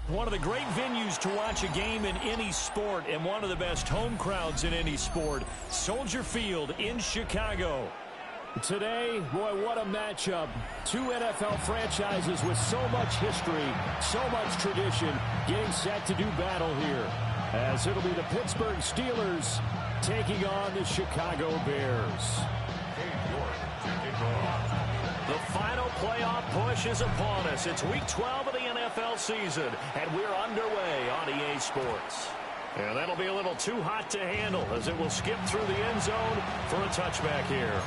One of the great venues to watch a game in any sport and one of the best home crowds in any sport. Soldier Field in Chicago. Today, boy, what a matchup. Two NFL franchises with so much history, so much tradition, getting set to do battle here. As it'll be the Pittsburgh Steelers taking on the Chicago Bears. The final playoff push is upon us. It's week 12 of the NFL season, and we're underway on EA Sports. And that'll be a little too hot to handle as it will skip through the end zone for a touchback here.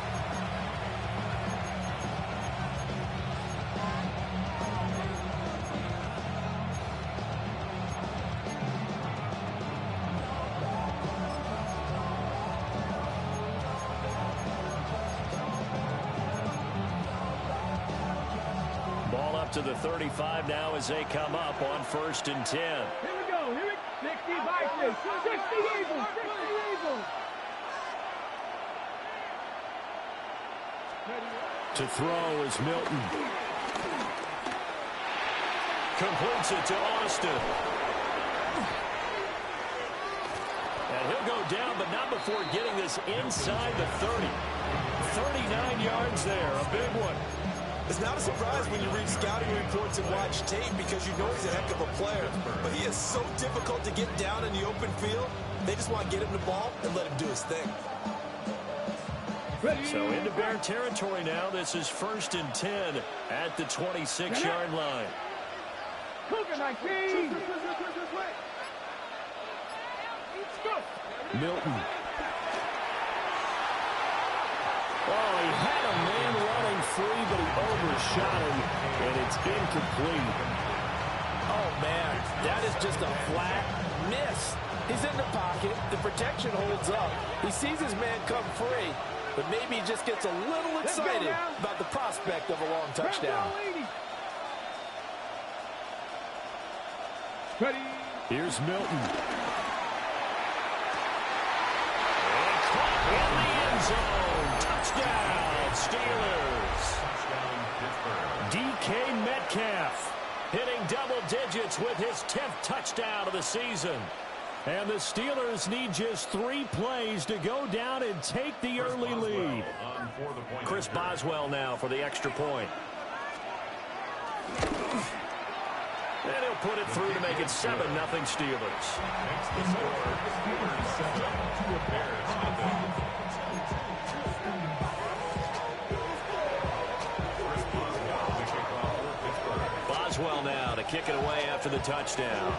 To the 35 now as they come up on 1st and 10. Here we go. 60 Vikings. 60 Eagles. 60 Eagles. To throw is Milton. Completes it to Austin. And he'll go down, but not before getting this inside the 30. 39 yards there, a big one. It's not a surprise when you read scouting reports and watch tape because you know he's a heck of a player. But he is so difficult to get down in the open field. They just want to get him the ball and let him do his thing. So into Bear territory now. This is 1st and 10 at the 26-yard line. Milton. Oh, he had a man running free, but he overshot him, and it's incomplete. Oh, man, that is just a flat miss. He's in the pocket. The protection holds up. He sees his man come free, but maybe he just gets a little excited about the prospect of a long touchdown. Here's Milton. And caught in the end zone. Touchdown, Steelers. DK Metcalf hitting double digits with his 10th touchdown of the season. And the Steelers need just 3 plays to go down and take the early lead. Chris Boswell now for the extra point. And he'll put it through to make it 7-0 Steelers. Boswell now to kick it away after the touchdown.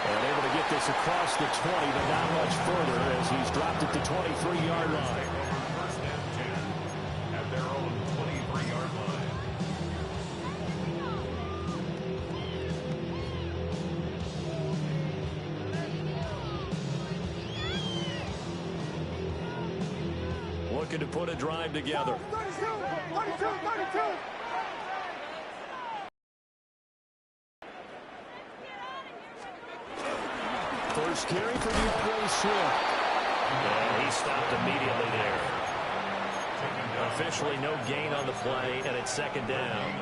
And able to get this across the 20, but not much further as he's dropped it to 23-yard line. At their own 23-yard line. Looking to put a drive together. 32. First carry for Dupree Swift. And he stopped immediately there. Officially no gain on the play, and it's 2nd down.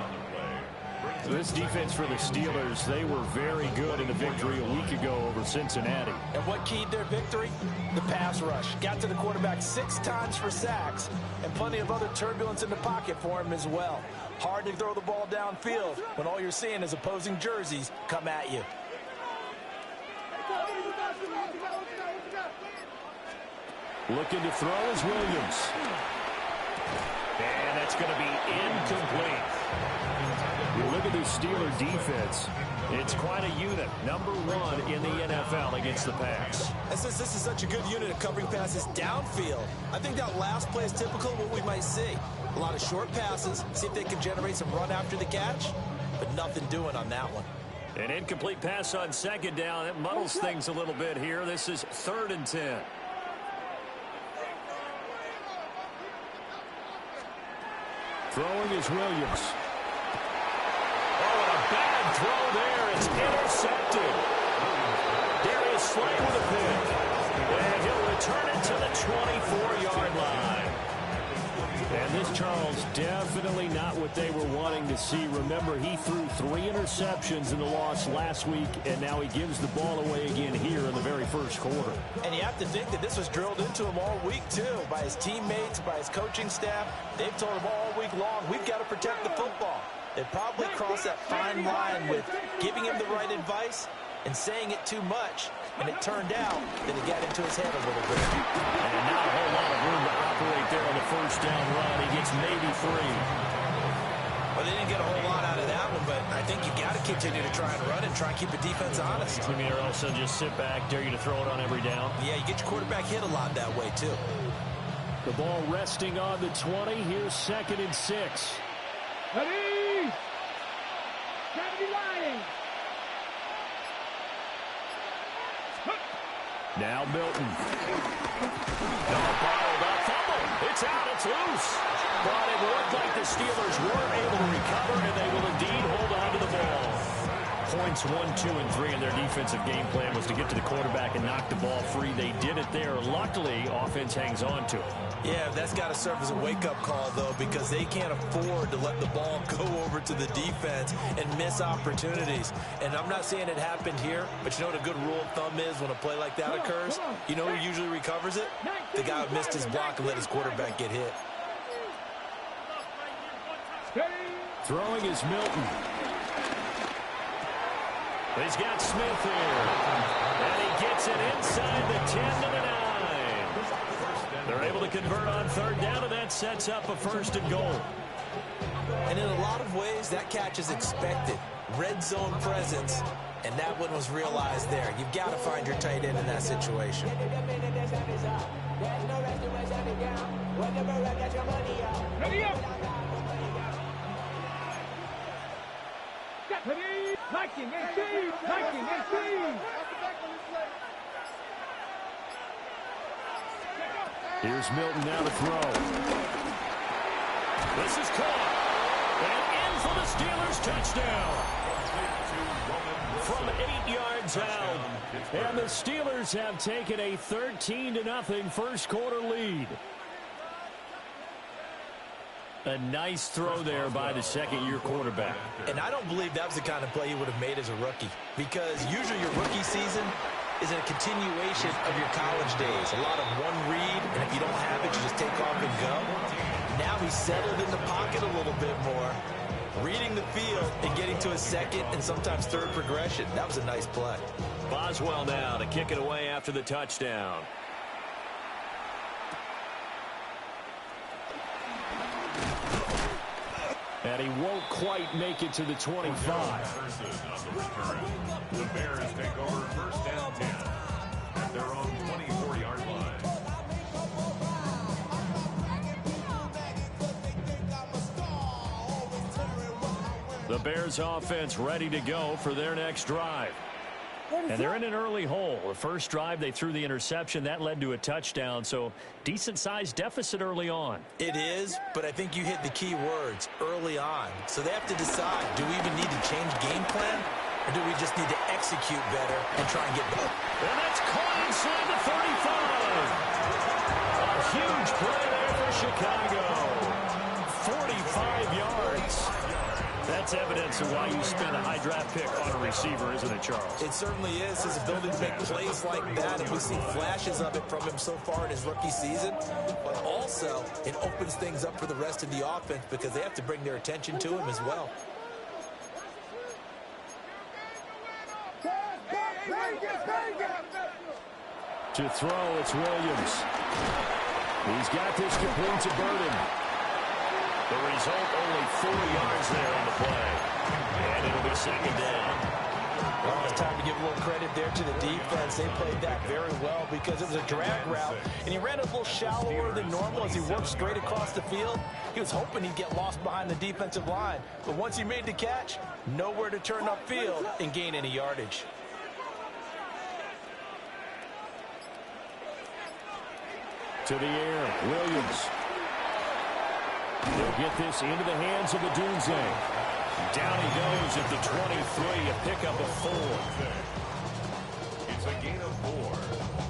This defense for the Steelers, they were very good in the victory a week ago over Cincinnati. And what keyed their victory? The pass rush. Got to the quarterback 6 times for sacks, and plenty of other turbulence in the pocket for him as well. Hard to throw the ball downfield when all you're seeing is opposing jerseys come at you. Looking to throw is Williams. And that's going to be incomplete. You look at this Steeler defense. It's quite a unit. Number 1 in the NFL against the pass. And since this is such a good unit at covering passes downfield, I think that last play is typical of what we might see. A lot of short passes, see if they can generate some run after the catch, but nothing doing on that one. An incomplete pass on 2nd down. It muddles things a little bit here. This is 3rd and 10. Throwing is Williams. Oh, and a bad throw there. It's intercepted. Darius Slay with a pick. And he'll return it to the 24-yard line. And this, Charles, definitely not what they were wanting to see. Remember, he threw 3 interceptions in the loss last week, and now he gives the ball away again here in the very first quarter. And you have to think that this was drilled into him all week, too, by his teammates, by his coaching staff. They've told him all week long, we've got to protect the football. They probably crossed that fine line with giving him the right advice and saying it too much. And it turned out that it got into his head a little bit. And not a whole lot of room to operate there on the first down run. He gets maybe 3. Well, they didn't get a whole lot out of that one, but I think you got to continue to try and run and try and keep the defense honest. I mean, or also just sit back, dare you to throw it on every down. Yeah, you get your quarterback hit a lot that way, too. The ball resting on the 20. Here's 2nd and 6. Ready? 70 line. Now Milton. Bottled up, fumble. It's out, it's loose. But it looked like the Steelers were able to recover, and they will indeed hold on to the ball. Points 1, 2, and 3 in their defensive game plan was to get to the quarterback and knock the ball free. They did it there. Luckily, offense hangs on to it. Yeah, that's got to serve as a wake-up call, though, because they can't afford to let the ball go over to the defense and miss opportunities. And I'm not saying it happened here, but you know what a good rule of thumb is when a play like that occurs? You know who usually recovers it? The guy who missed his block and let his quarterback get hit. Throwing is Milton. He's got Smith here. And he gets it inside the 10 to the 9. They're able to convert on 3rd down, and that sets up a 1st and goal. And in a lot of ways, that catch is expected. Red zone presence, and that one was realized there. You've got to find your tight end in that situation. Ready up. Ready. Liking and see. Liking and see. Here's Milton now to throw. This is caught. And in for the Steelers touchdown. From 8 yards out. And the Steelers have taken a 13-0 first quarter lead. A nice throw there by the 2nd-year quarterback. And I don't believe that was the kind of play he would have made as a rookie, because usually your rookie season is a continuation of your college days. A lot of one read, and if you don't have it, you just take off and go. Now he's settled in the pocket a little bit more, reading the field and getting to his 2nd and sometimes 3rd progression. That was a nice play. Boswell now to kick it away after the touchdown. And he won't quite make it to the 25. The Bears take over 1st and 10 at their own 24-yard line. The Bears offense ready to go for their next drive. And they're in an early hole. The first drive, they threw the interception. That led to a touchdown, so decent-sized deficit early on. It is, but I think you hit the key words, early on. So they have to decide, do we even need to change game plan, or do we just need to execute better and try and get better? And that's caught inside the 35. A huge play there for Chicago. 45 yards. That's evidence of why you spend a high draft pick on a receiver, isn't it, Charles? It certainly is. His ability to make plays like that, and we've seen flashes of it from him so far in his rookie season. But also, it opens things up for the rest of the offense because they have to bring their attention to him as well. To throw, it's Williams. He's got this complete to Burden. The result, only 4 yards there on the play. And it'll be 2nd down. Well, it's time to give a little credit there to the defense. They played that very well because it was a drag route, and he ran a little shallower than normal as he worked straight across the field. He was hoping he'd get lost behind the defensive line, but once he made the catch, nowhere to turn upfield and gain any yardage. To the air, Williams. They'll get this into the hands of the Dunze. Down he goes at the 23, a pickup of 4. It's a gain of 4.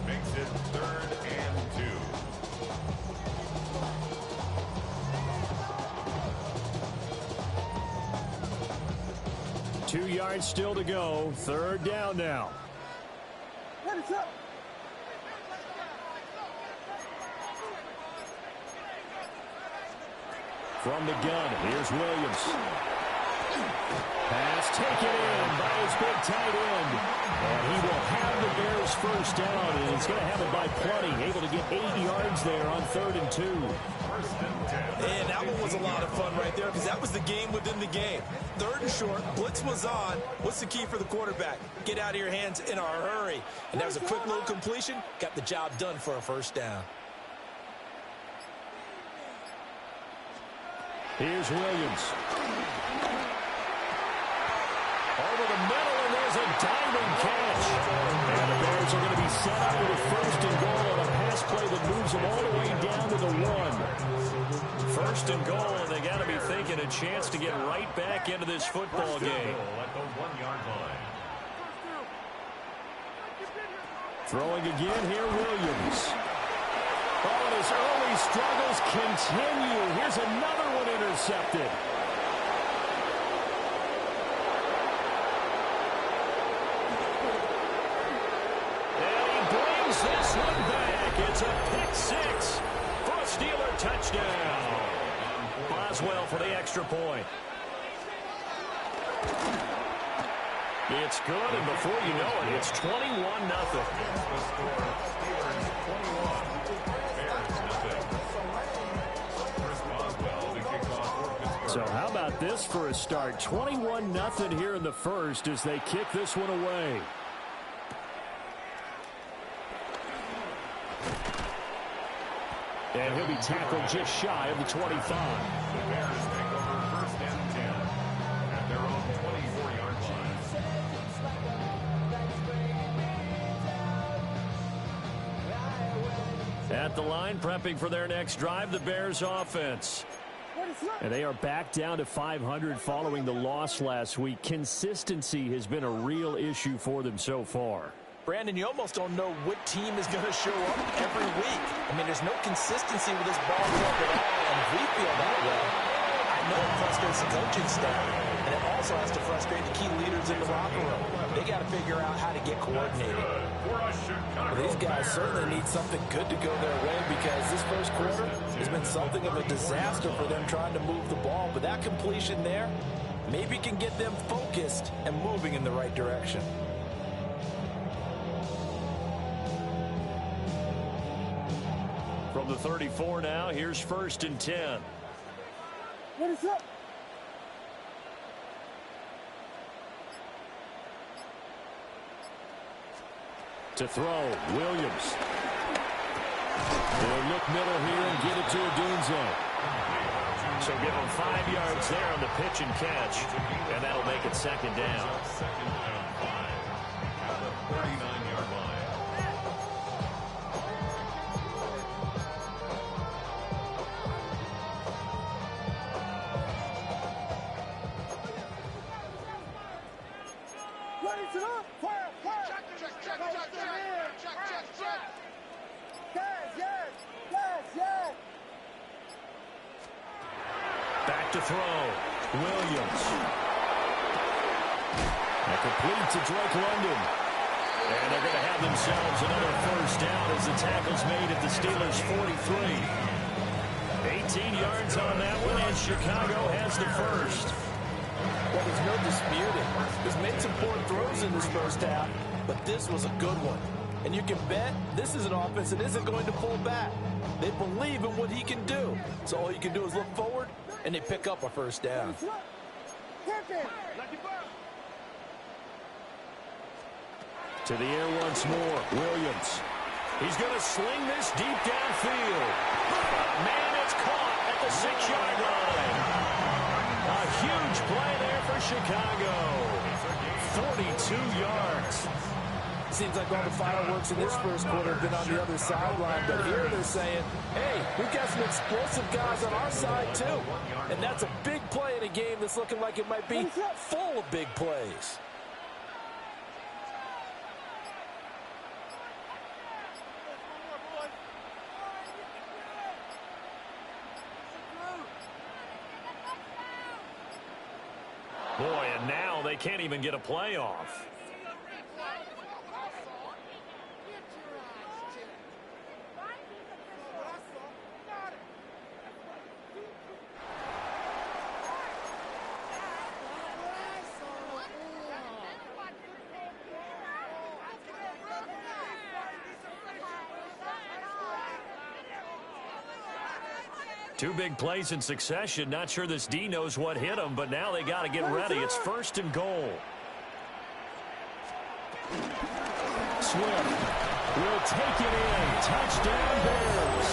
Makes it 3rd and 2. 2 yards still to go. 3rd down now. From the gun, here's Williams. Pass taken in by his big tight end. And he will have the Bears first down, and he's going to have it by plenty. Able to get 8 yards there on 3rd and 2. And that one was a lot of fun right there because that was the game within the game. 3rd and short, blitz was on. What's the key for the quarterback? Get out of your hands in a hurry. And that was a quick little completion. Got the job done for a first down. Here's Williams. Over the middle, and there's a diving catch. And the Bears are going to be set up with a 1st and goal on a pass play that moves them all the way down to the 1. 1st and goal, and they got to be thinking a chance to get right back into this football game. At the 1-yard line. Throwing again here, Williams. Oh, and his early struggles continue. Here's another one intercepted. And he brings this one back. It's a pick 6 for a Steeler touchdown. Boswell for the extra point. It's good, and before you know it, it's 21-0. The score, Steelers 21, Bears nothing. Chris Boswell, the kickoff for Pittsburgh. So how about this for a start? 21-0 here in the first as they kick this one away. And he'll be tackled just shy of the 25. The Bears take over 1st and 10 at their own 24-yard line. At the line, prepping for their next drive, the Bears offense. And they are back down to 500 following the loss last week. Consistency has been a real issue for them so far. Brandon, you almost don't know what team is going to show up every week. I mean, there's no consistency with this ball club at all, and we feel that way. I know it frustrates the coaching staff, and it also has to frustrate the key leaders in the locker room. They got to figure out how to get coordinated. Well, these guys certainly need something good to go their way because this first quarter has been something of a disaster for them trying to move the ball. But that completion there maybe can get them focused and moving in the right direction. From the 34 now, here's 1st and 10. What is up? To throw, Williams. They'll look middle here and get it to Odunze. So give him 5 yards there on the pitch and catch, and that'll make it 2nd down. 2nd and 5 at the 39-yard line. Back to throw. Williams. And complete to Drake London. And they're going to have themselves another 1st down as the tackle's made at the Steelers' 43. 18 yards on that one, and Chicago has the 1st. Well, there's no disputing. He's made some poor throws in this first half, but this was a good one. And you can bet this is an offense that isn't going to pull back. They believe in what he can do. So all you can do is look forward, and they pick up a 1st down. To the air once more, Williams. He's going to sling this deep downfield. Man, it's caught at the 6-yard line. A huge play there for Chicago. 42 yards. Seems like all the fireworks in this first quarter have been on the other sideline, but here they're saying, hey, we've got some explosive guys on our side too. And that's a big play in a game that's looking like it might be full of big plays. Boy, and now now they can't even get a playoff. Two big plays in succession. Not sure this D knows what hit him, but now they got to get ready. It's 1st and goal. Swift will take it in. Touchdown, Bears.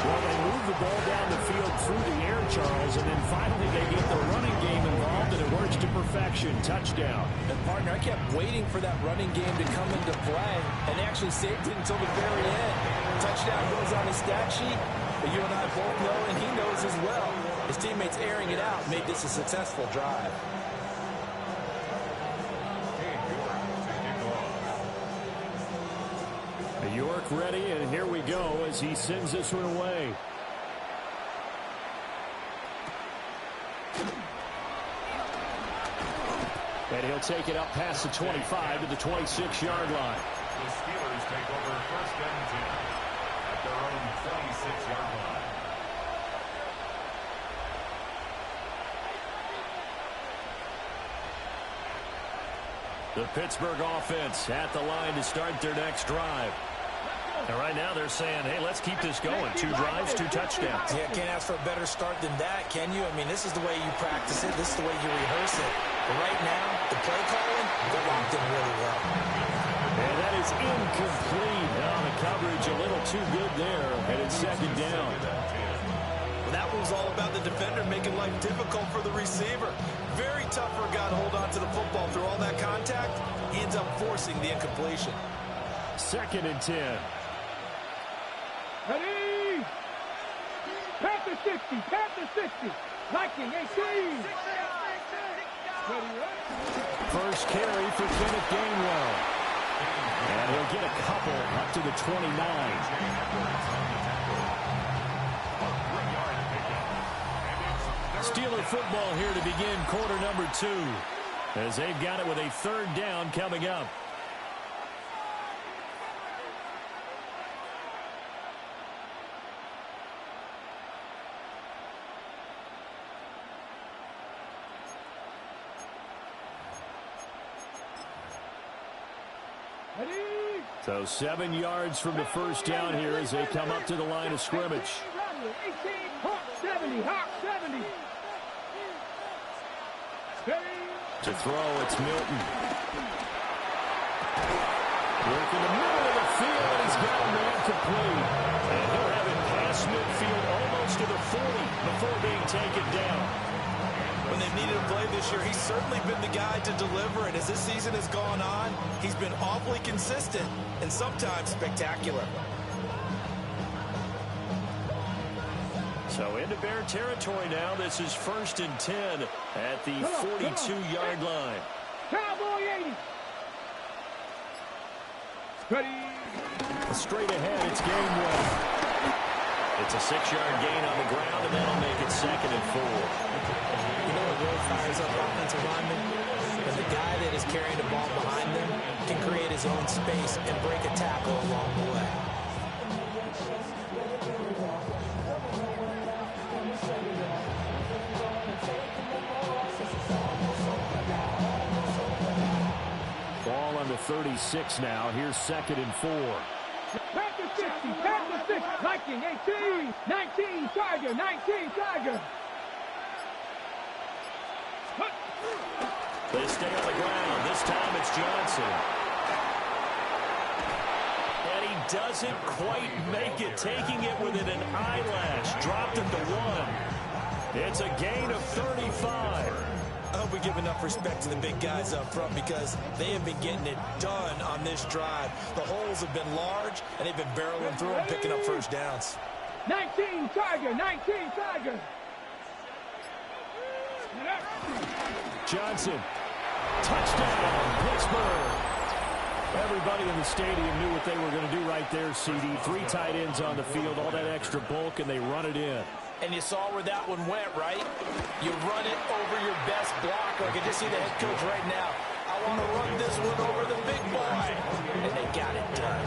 Well, they move the ball down the field through the air, Charles, and then finally they get the running game involved, and it works to perfection. Touchdown. And, partner, I kept waiting for that running game to come into play, and they actually saved it until the very end. Touchdown goes on his stat sheet, but you and I both know, and he knows as well. His teammates airing it out made this a successful drive. York ready, and here we go as he sends this one away. And he'll take it up past the 25 to the 26-yard line. The Steelers take over 1st and 10 at their own 26-yard line. The Pittsburgh offense at the line to start their next drive. And right now they're saying, hey, let's keep this going. 2 drives, 2 touchdowns. Yeah, can't ask for a better start than that, can you? I mean, this is the way you practice it. This is the way you rehearse it. But right now, the play calling, they're locked in really well. And that is incomplete. Now the coverage a little too good there, and it's 2nd down. Well, that was all about the defender making life difficult for the receiver. Very tough for a guy to hold on to the football through all that contact. He ends up forcing the incompletion. 2nd and 10. Ready? Panther 60, Panther 60. Viking 18. First carry for Kenneth Gainwell. And he'll get a couple up to the 29. Steeler football here to begin quarter number 2, as they've got it with a 3rd down coming up. So 7 yards from the first down here as they come up to the line of scrimmage. 18, Hawk 70, Hawk 70. To throw, it's Milton. Work in the middle of the field, and he's got a man complete. And he'll have it past midfield almost to the 40 before being taken down. When they've needed a play this year, he's certainly been the guy to deliver. And as this season has gone on, he's been awfully consistent and sometimes spectacular. So into Bear territory now. This is 1st and 10 at the 42-yard line. Cowboy 80. Ready. Straight ahead, it's Gainwell. It's a 6-yard gain on the ground, and that'll make it 2nd and 4. You know what really fires up offensive linemen? When the guy that is carrying the ball behind them can create his own space and break a tackle along the way. Ball on the 36 now. Here's 2nd and 4. Panther 60, Panther 6, Viking 18, 19, Tiger, 19, Tiger. They stay on the ground. This time it's Johnson. And he doesn't quite make it, taking it within an eyelash. Dropped him to 1. It's a gain of 35. I hope we give enough respect to the big guys up front because they have been getting it done on this drive. The holes have been large, and they've been barreling through them, picking up first downs. 19, Tiger, 19, Tiger. Johnson. Touchdown, Pittsburgh. Everybody in the stadium knew what they were going to do right there, CD. 3 tight ends on the field, all that extra bulk, and they run it in. And you saw where that one went, right? You run it over your best blocker. I can just see the head coach right now. I want to run this one over the big boy. And they got it done.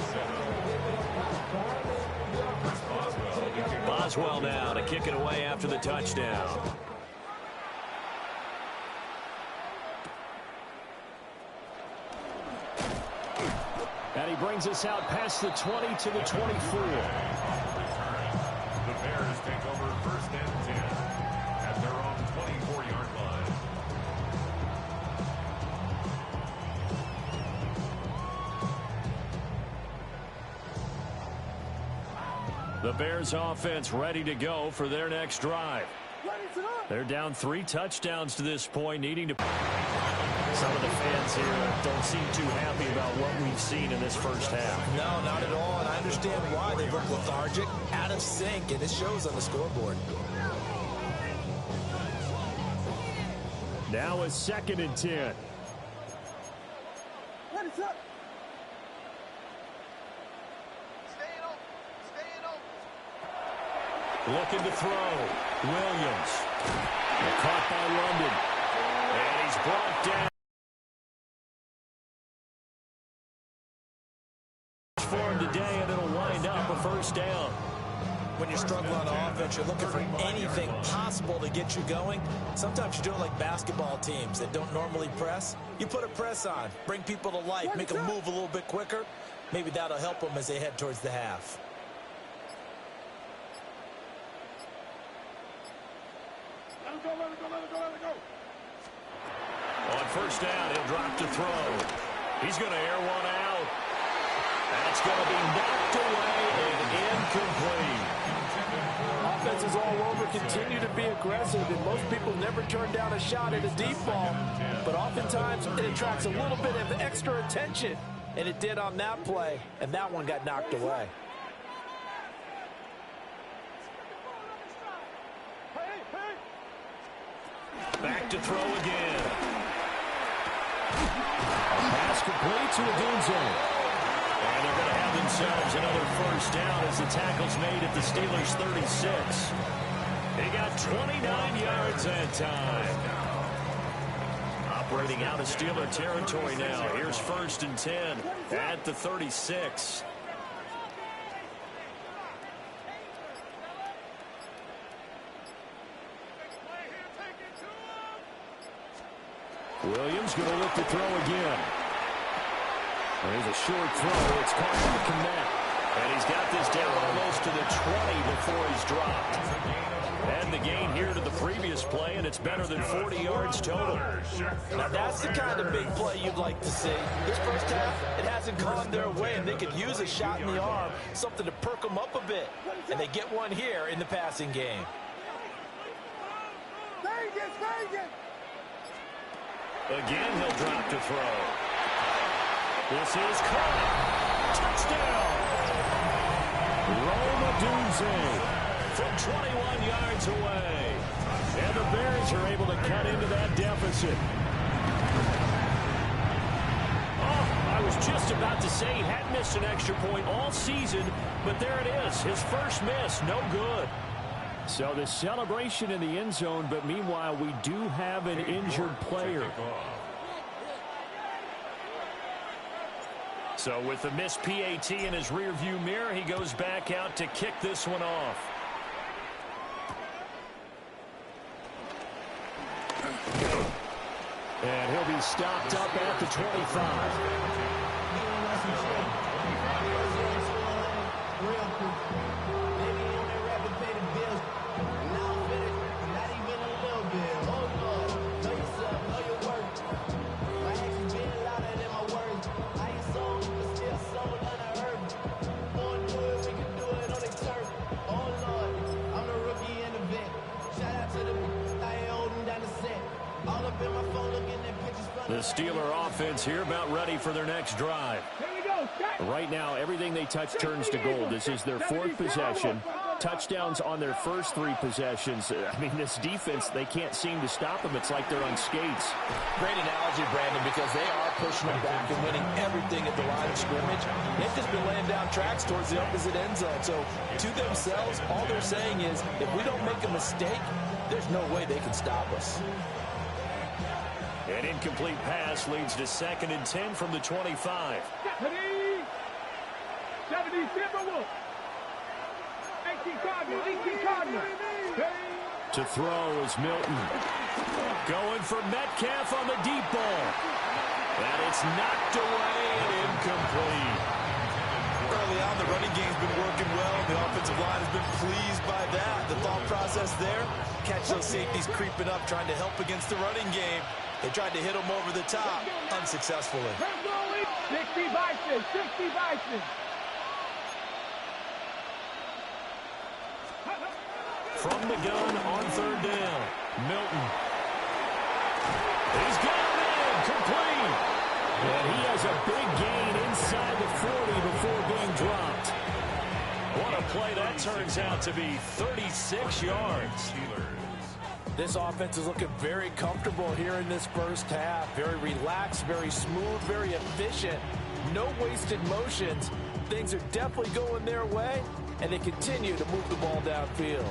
Boswell now to kick it away after the touchdown. And he brings us out past the 20 to the 24. The Bears take over first and 10 at their own 24-yard line. The Bears offense ready to go for their next drive. They're down 3 touchdowns to this point, needing to... Some of the fans here don't seem too happy about what we've seen in this first half. No, not at all, and I understand why. They look lethargic, out of sync, and it shows on the scoreboard. Now a 2nd and 10. What is up? Looking to throw. Williams. Caught by London. And he's brought down. For him today, and it'll wind up a first down. When you're struggling on offense, you're looking for anything possible to get you going. Sometimes you do it like basketball teams that don't normally press. You put a press on, bring people to life, make them move a little bit quicker. Maybe that'll help them as they head towards the half. Let it go. On first down, he'll drop to throw. He's going to air one out. That's going to be knocked away and incomplete. Offenses all over continue to be aggressive, and most people never turn down a shot at a deep ball. But oftentimes, it attracts a little bit of extra attention, and it did on that play, and that one got knocked away. Back to throw again. A pass complete to Odunze. And they're going to have themselves another first down as the tackle's made at the Steelers' 36. They got 29 yards that time. Operating out of Steeler territory now. Here's 1st and 10 at the 36. Williams going to look to throw again. There's a short throw. It's caught on the connect. And he's got this down almost to the 20 before he's dropped. And the gain here to the previous play, and it's better than 40 yards total. Now that's the kind of big play you'd like to see. This first half, it hasn't gone their way, and they could use a shot in the arm, something to perk them up a bit. And they get one here in the passing game. Again, he'll drop to throw. This is caught. Touchdown. Rome Odunze from 21 yards away. And the Bears are able to cut into that deficit. Oh, I was just about to say he hadn't missed an extra point all season, but there it is. His first miss, no good. So the celebration in the end zone, but meanwhile, we do have an injured player. So with the missed PAT in his rearview mirror, he goes back out to kick this one off. And he'll be stopped up at the 25. The Steeler offense here about ready for their next drive. Here we go. Right now, everything they touch turns to gold. This is their fourth possession. Touchdowns on their first three possessions. I mean, this defense, they can't seem to stop them. It's like they're on skates. Great analogy, Brandon, because they are pushing them back and winning everything at the line of scrimmage. They've just been laying down tracks towards the opposite end zone. So, to themselves, all they're saying is, if we don't make a mistake, there's no way they can stop us. An incomplete pass leads to 2nd and 10 from the 25. 70 Timberwolves. 18 Cardinals. 18 Cardinals. To throw is Milton. Going for Metcalf on the deep ball. And it's knocked away and incomplete. Early on, the running game's been working well. The offensive line has been pleased by that. The thought process there, catch those safeties creeping up, trying to help against the running game. They tried to hit him over the top, unsuccessfully. 60 Bison. 60 Bison. From the gun on 3rd down. Milton. He's got it in. Complete. And he has a big gain inside the 40 before being dropped. What a play that turns out to be. 36 yards. This offense is looking very comfortable here in this first half. Very relaxed, very smooth, very efficient. No wasted motions. Things are definitely going their way, and they continue to move the ball downfield.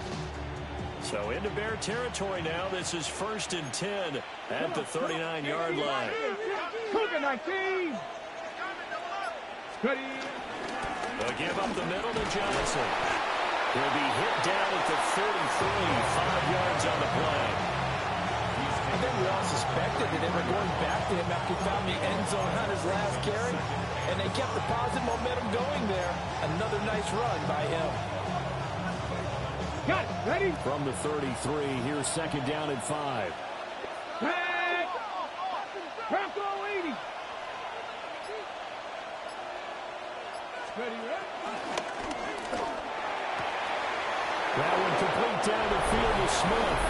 So into Bear territory now. This is 1st and 10 at the 39-yard line. Cougar 19. Ready. They'll give up the middle to Johnson. He'll be hit down at the 33, 5 yards on the play. I think we all suspected that they were going back to him after he found the end zone on his last carry, and they kept the positive momentum going there. Another nice run by him. Got it. Ready. From the 33, here's 2nd down and 5. Back. Bronco 80. Ready, ready. That one complete down the field to Smith.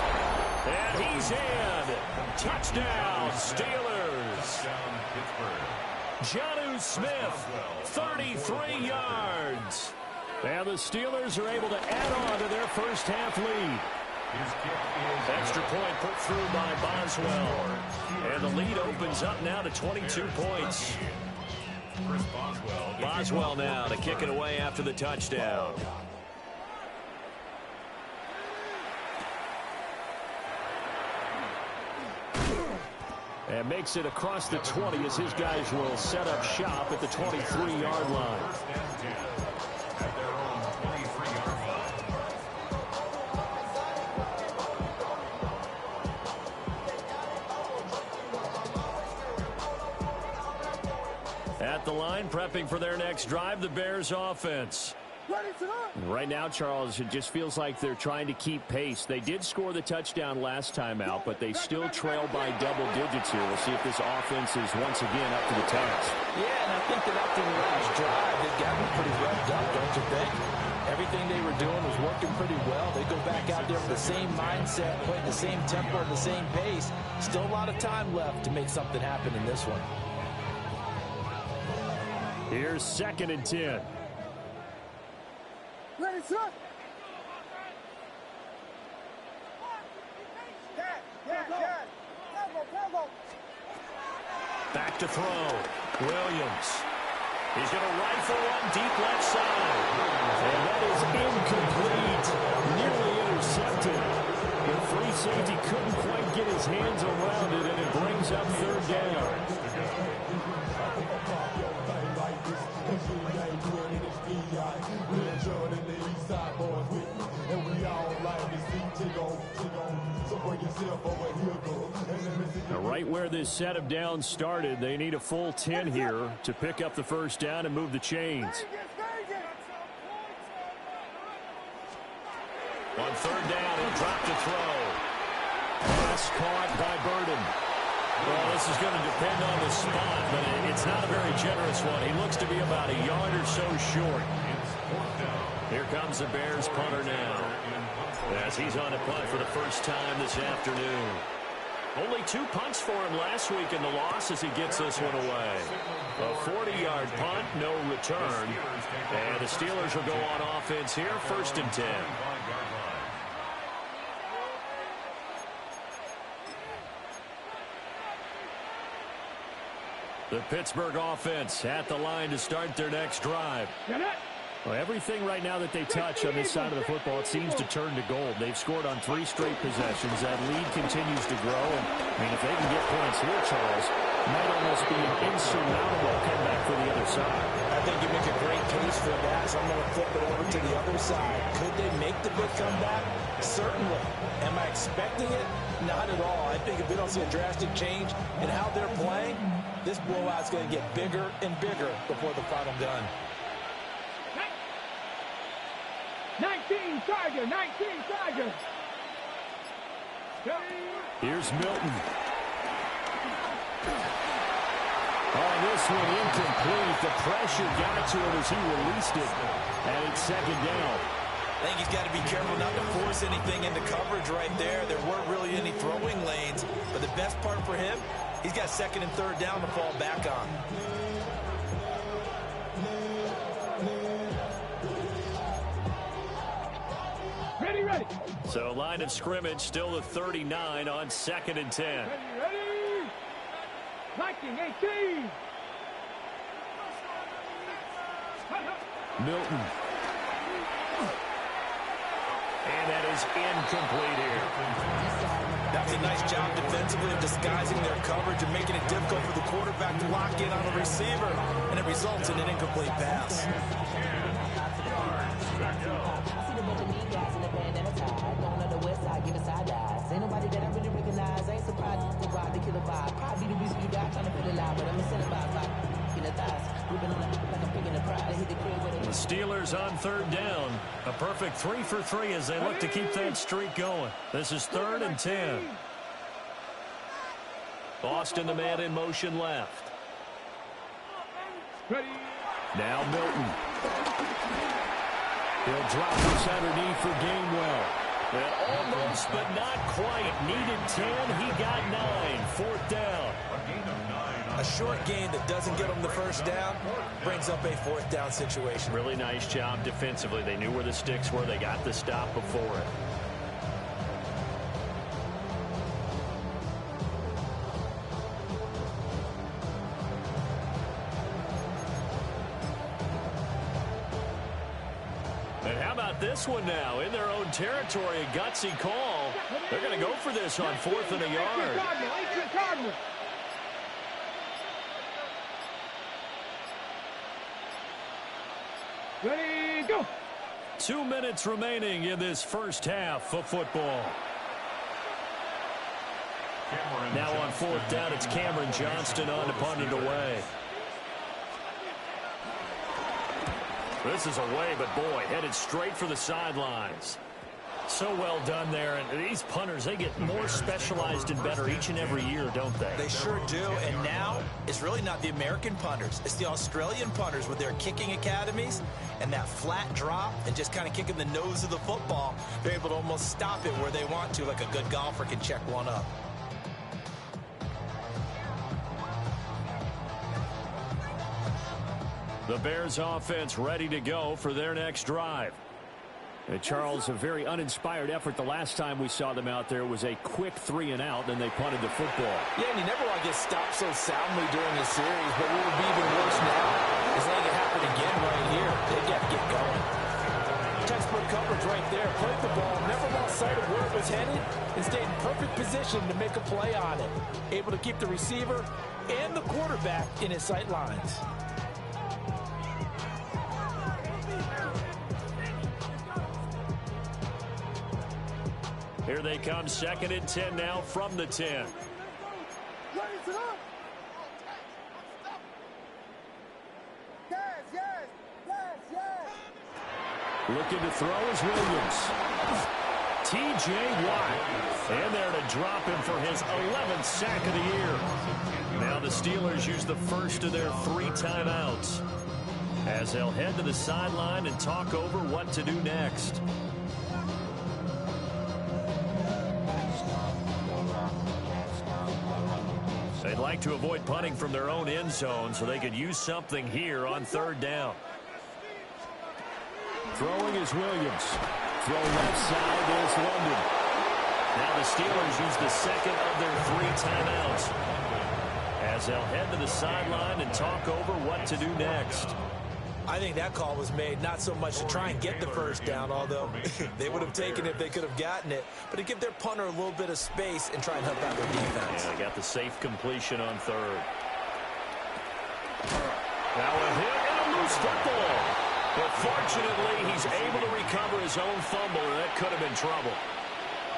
And he's in. Touchdown, Steelers. Jonnu Smith, 33 yards. And the Steelers are able to add on to their first half lead. Extra point put through by Boswell. And the lead opens up now to 22 points. Boswell now to kick it away after the touchdown. And makes it across the 20 as his guys will set up shop at the 23-yard line. At the line, prepping for their next drive, the Bears offense. Right now, Charles, it just feels like they're trying to keep pace. They did score the touchdown last time out, but they still trail by double digits here. We'll see if this offense is once again up to the task. Yeah, and I think that after the last drive, they've gotten pretty revved up, don't you think? Everything they were doing was working pretty well. They go back out there with the same mindset, playing the same tempo and the same pace. Still a lot of time left to make something happen in this one. Here's 2nd and 10. Ready, son. Back to throw. Williams. He's going to rifle one deep left side. And that is incomplete. Nearly intercepted. The free safety couldn't quite get his hands around it, and it brings up 3rd down. Now, right where this set of downs started, they need a full 10 here to pick up the 1st down and move the chains. On 3rd down, he'll drop to throw. Pass caught by Burden. Well, this is going to depend on the spot, but it's not a very generous one. He looks to be about a yard or so short. Here comes the Bears punter now, as he's on a punt for the first time this afternoon. Only 2 punts for him last week in the loss as he gets this one away. A 40-yard punt, no return. And the Steelers will go on offense here, 1st and 10. The Pittsburgh offense at the line to start their next drive. Well, everything right now that they touch on this side of the football, it seems to turn to gold. They've scored on 3 straight possessions. That lead continues to grow. And, I mean, if they can get points here, Charles, it might almost be an insurmountable comeback for the other side. I think you make a great case for that, so I'm going to flip it over to the other side. Could they make the big comeback? Certainly. Am I expecting it? Not at all. I think if we don't see a drastic change in how they're playing, this blowout's going to get bigger and bigger before the final gun. 19 Tiger, 19 Tiger. Here's Milton. On this one, incomplete. The pressure got to him as he released it. And it's 2nd down. I think he's got to be careful not to force anything into coverage right there. There weren't really any throwing lanes. But the best part for him, he's got 2nd and 3rd down to fall back on. Ready. So line of scrimmage still the 39 on 2nd and 10. Ready. Viking 18. Milton. And that is incomplete here. That's a nice job defensively of disguising their coverage and making it difficult for the quarterback to lock in on a receiver. And it results in an incomplete pass. Ain't nobody that I really recognize. Ain't surprised to ride the killer vibe. Probably the reason you die trying to feel alive, but I'm incentivized by in the thighs. Ripping on it like I'm picking a pride. They hit the crib with it. The Steelers on 3rd down. A perfect 3 for 3 as they look to keep that streak going. This is 3rd and 10. Boston, the man in motion left. Ready. Now Milton. He'll drop this underneath for Gainwell. Well, almost, but not quite. Needed 10. He got 9. 4th down. A short gain that doesn't get them the 1st down brings up a 4th down situation. Really nice job defensively. They knew where the sticks were. They got the stop before it. This one now in their own territory, a gutsy call. They're going to go for this on 4th and a yard. Ready, go. 2 minutes remaining in this first half of football. Now on 4th down, it's Cameron Johnston on to punt it away. This is away, but boy, headed straight for the sidelines. So well done there. And these punters, they get more specialized and better each and every year, don't they? They sure do. And now it's really not the American punters. It's the Australian punters with their kicking academies and that flat drop and just kind of kicking the nose of the football. They're able to almost stop it where they want to, like a good golfer can check one up. The Bears offense ready to go for their next drive. Charles, a very uninspired effort the last time we saw them out there. Was a quick 3 and out, then they punted the football. Yeah, and you never want to get stopped so soundly during the series, but what would be even worse now is letting it happen again right here. They got to get going. Textbook coverage right there. Played the ball, never lost sight of where it was headed, and stayed in perfect position to make a play on it. Able to keep the receiver and the quarterback in his sight lines. Here they come, 2nd and 10 now from the 10. Looking to throw is Williams. T.J. Watt. And there to drop him for his 11th sack of the year. Now the Steelers use the first of their 3 timeouts as they'll head to the sideline and talk over what to do next. they'd like to avoid punting from their own end zone so they could use something here on third down. Throwing is Williams. Throw left side is London. Now the Steelers use the second of their 3 timeouts as they'll head to the sideline and talk over what to do next. I think that call was made not so much to try and get the first down, although they would have taken it if they could have gotten it, but to give their punter a little bit of space and try and help out their defense. Yeah, they got the safe completion on third. Now a hit and a loose football. But fortunately, he's able to recover his own fumble, and that could have been trouble.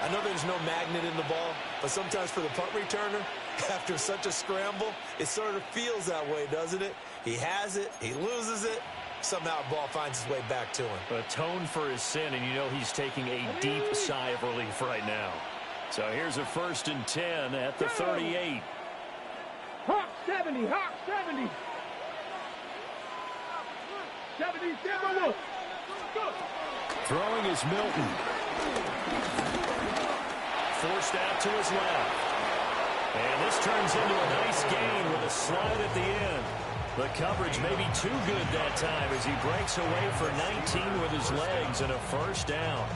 I know there's no magnet in the ball, but sometimes for the punt returner, after such a scramble, it sort of feels that way, doesn't it? He has it, he loses it, somehow the ball finds its way back to him. Atone for his sin, and you know he's taking a deep sigh of relief right now. So here's a 1st and 10 at the 38. Hawk 70, Hawk 70. 70, Timberwolves. Throwing is Milton. Forced out to his left. And this turns into a nice gain with a slide at the end. The coverage may be too good that time as he breaks away for 19 with his legs and a 1st down.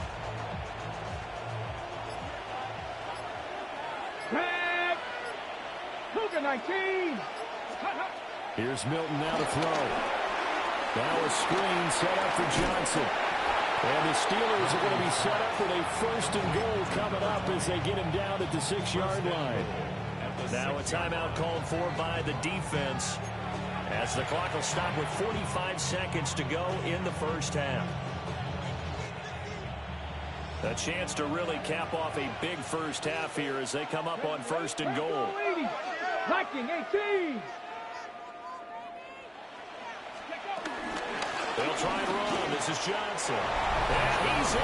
Grab. Cougar 19. Here's Milton now to throw. Now a screen set up for Johnson. And the Steelers are going to be set up with a 1st and goal coming up as they get him down at the 6-yard line. Now a timeout called for by the defense as the clock will stop with 45 seconds to go in the first half. A chance to really cap off a big first half here as they come up on 1st and goal. Viking 18. They'll try and run. This is Johnson. And he's in.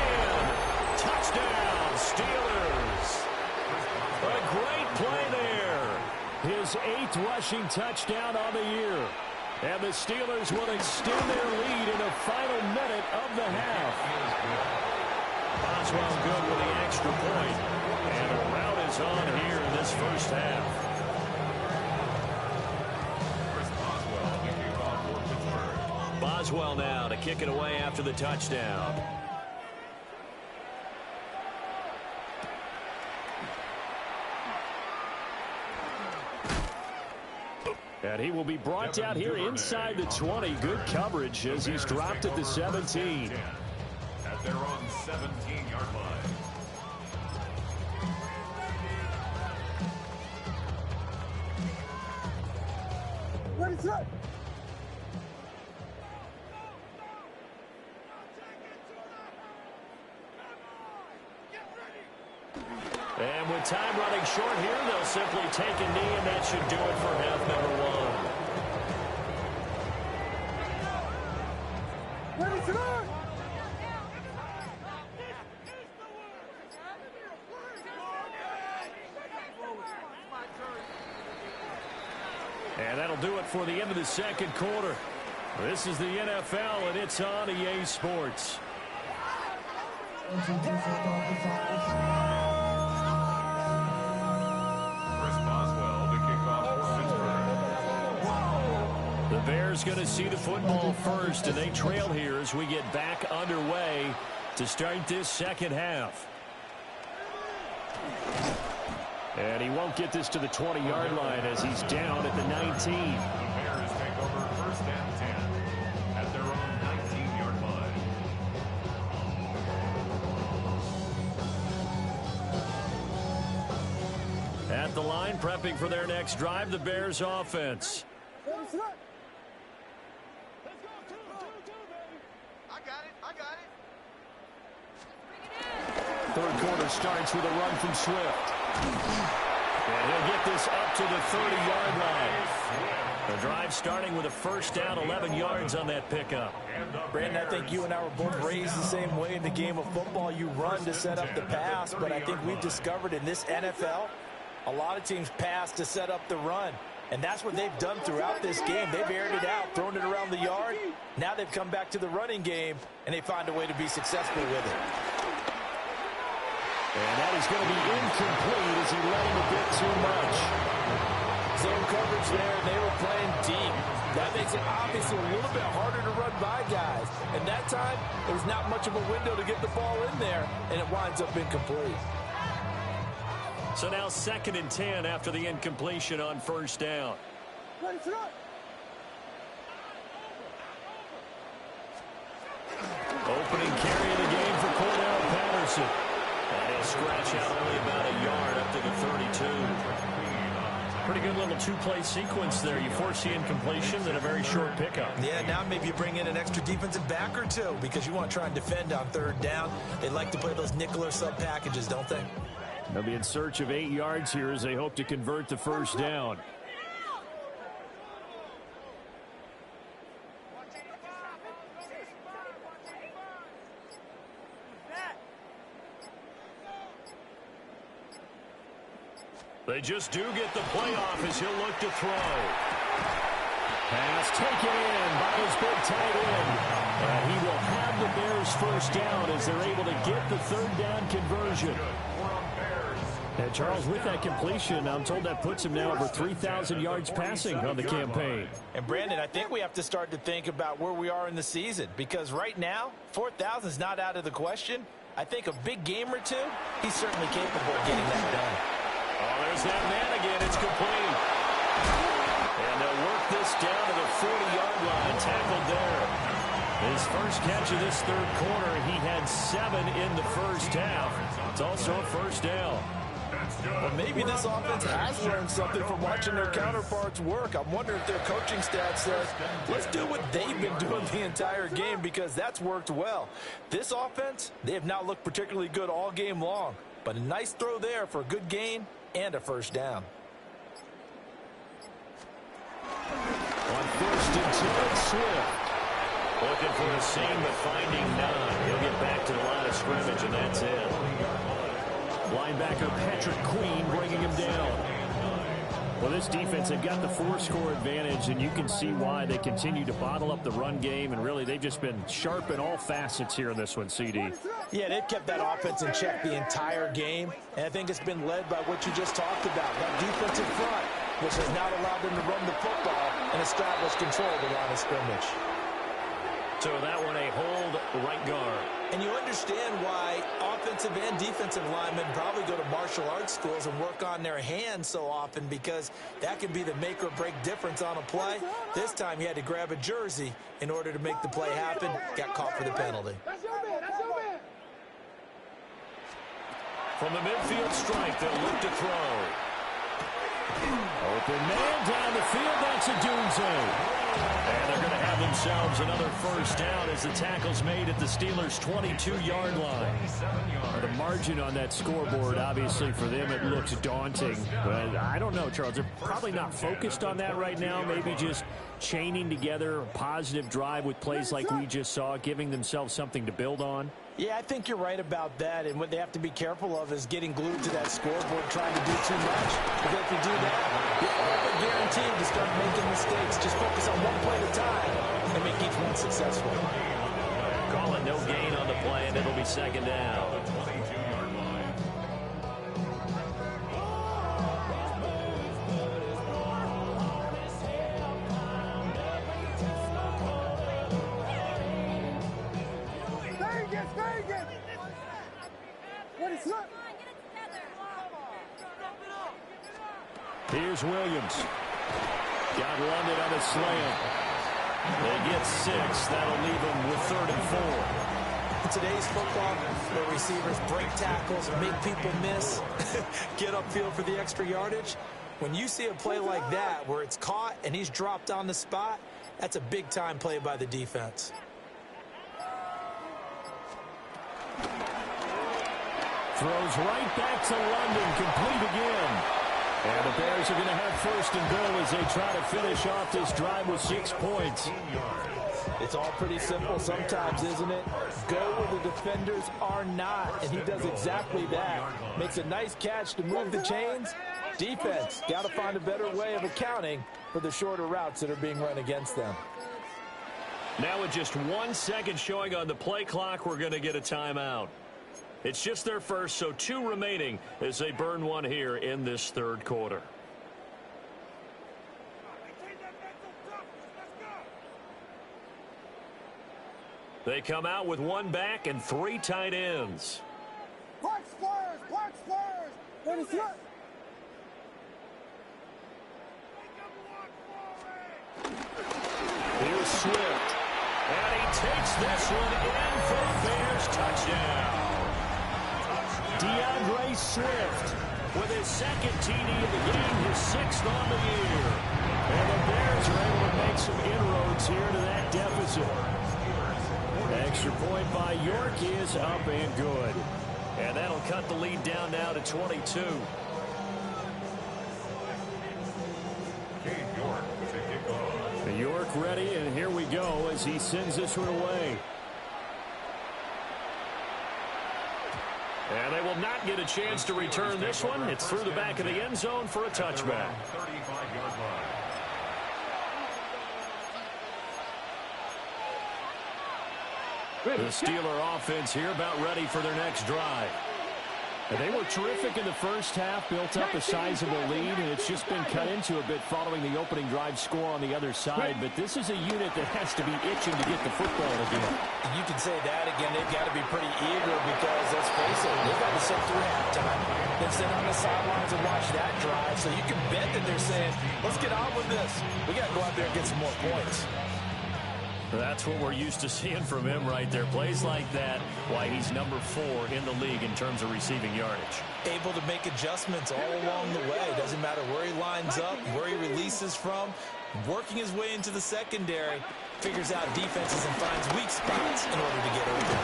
Touchdown, Steelers. A great play there. His 8th rushing touchdown on the year. And the Steelers will extend their lead in the final minute of the half. Boswell good with the extra point. And a rout is on here in this first half. Boswell now to kick it away after the touchdown. And he will be brought down here inside the 20. Good coverage as he's dropped at the 17. At their own 17-yard line. What is that? And with time running short here, they'll simply take a knee, and that should do it for half number 1. What is that? And that'll do it for the end of the second quarter. This is the NFL, and it's on EA Sports. The Bears going to see the football first, and they trail here as we get back underway to start this second half. And he won't get this to the 20-yard line as he's down at the 19. The Bears take over 1st and 10 at their own 19-yard line. At the line, prepping for their next drive, the Bears offense. Third quarter starts with a run from Swift. And he'll get this up to the 30-yard line. The drive starting with a 1st down, 11 yards on that pickup. Brandon, I think you and I were both raised the same way in the game of football. You run to set up the pass, but I think we've discovered in this NFL, a lot of teams pass to set up the run. And that's what they've done throughout this game. They've aired it out, thrown it around the yard. Now they've come back to the running game, and they find a way to be successful with it. And that is going to be incomplete as he let him a bit too much. Zone coverage there, and they were playing deep. That makes it obviously a little bit harder to run by guys. And that time, there was not much of a window to get the ball in there, and it winds up incomplete. So now 2nd and 10 after the incompletion on first down. Opening carry of the game for Cordell Patterson. And he'll scratch out only about a yard up to the 32. Pretty good little two-play sequence there. You force the incompletion, then a very short pickup. Yeah, now maybe you bring in an extra defensive back or two because you want to try and defend on 3rd down. They like to play those nickel or sub packages, don't they? They'll be in search of 8 yards here as they hope to convert the first down. They just do get the playoff as he'll look to throw. Pass taken in by his big tight end. And he will have the Bears first down as they're able to get the 3rd down conversion. And Charles, with that completion, I'm told that puts him now over 3,000 yards passing on the campaign. And Brandon, I think we have to start to think about where we are in the season because right now, 4,000 is not out of the question. I think a big game or two, he's certainly capable of getting that done. Oh, there's that man again. It's complete. And they'll work this down to the 40-yard line. Tackled there. His first catch of this 3rd quarter, he had 7 in the first half. It's also a first down. Well, maybe this offense has learned something from watching their counterparts work. I'm wondering if their coaching staff says, let's do what they've been doing the entire game because that's worked well. This offense, they have not looked particularly good all game long. But a nice throw there for a good gain and a first down. On 1st and 10, Swift. Looking for the same, but finding none. He'll get back to the line of scrimmage, and that's it. Linebacker Patrick Queen bringing him down. Well, this defense, they've got the 4-score advantage, and you can see why they continue to bottle up the run game, and really they've just been sharp in all facets here in this one, CD. Yeah, they've kept that offense in check the entire game, and I think it's been led by what you just talked about, that defensive front, which has not allowed them to run the football and establish control of the line of scrimmage. So that one a hold right guard. And you understand why offensive and defensive linemen probably go to martial arts schools and work on their hands so often because that can be the make or break difference on a play. This time he had to grab a jersey in order to make the play happen. Got caught for the penalty. From the midfield stripe, they'll look to throw. Open man down the field. That's a Dunze. And they're going to have themselves another first down as the tackle's made at the Steelers' 22-yard line. The margin on that scoreboard, obviously, for them, it looks daunting. But I don't know, Charles. They're probably not focused on that right now. Maybe just chaining together a positive drive with plays like we just saw, giving themselves something to build on. Yeah, I think you're right about that, and what they have to be careful of is getting glued to that scoreboard trying to do too much. Because if you do that, you're guaranteed to start making mistakes. Just focus on one play at a time and make each one successful. Call it no gain on the play, and it'll be 2nd down. Here's Williams. Got London on a slam. They get 6. That'll leave them with 3rd and 4. In today's football, where receivers break tackles, make people miss, get upfield for the extra yardage, when you see a play like that where it's caught and he's dropped on the spot, that's a big-time play by the defense. Throws right back to London, complete again. And the Bears are going to have 1st and goal as they try to finish off this drive with 6 points. It's all pretty simple sometimes, isn't it? Go where the defenders are not, and he does exactly that. Makes a nice catch to move the chains. Defense, got to find a better way of accounting for the shorter routes that are being run against them. Now with just 1 second showing on the play clock, we're going to get a timeout. It's just their first, so 2 remaining as they burn one here in this 3rd quarter. They come out with one back and 3 tight ends. Park squares! Park squares! What is it? Here's Swift. And he takes this one in for a Bears touchdown. DeAndre Swift with his second TD of the game, his 6th on the year. And the Bears are able to make some inroads here to that deficit. Extra point by York is up and good. And that'll cut the lead down now to 22. York ready, and here we go as he sends this one away. And they will not get a chance to return this one. It's through the back of the end zone for a touchback. 35-yard line. The Steeler offense here about ready for their next drive. And they were terrific in the first half, built up a sizable lead, and it's just been cut into a bit following the opening drive score on the other side. But this is a unit that has to be itching to get the football again. You can say that again. They've got to be pretty eager because, let's face it, they've got to sit through halftime, then sit on the sidelines and watch that drive. So you can bet that they're saying, let's get on with this. We got to go out there and get some more points. That's what we're used to seeing from him right there. Plays like that, why he's number 4 in the league in terms of receiving yardage. Able to make adjustments all along the way. Doesn't matter where he lines up, where he releases from. Working his way into the secondary, figures out defenses and finds weak spots in order to get open.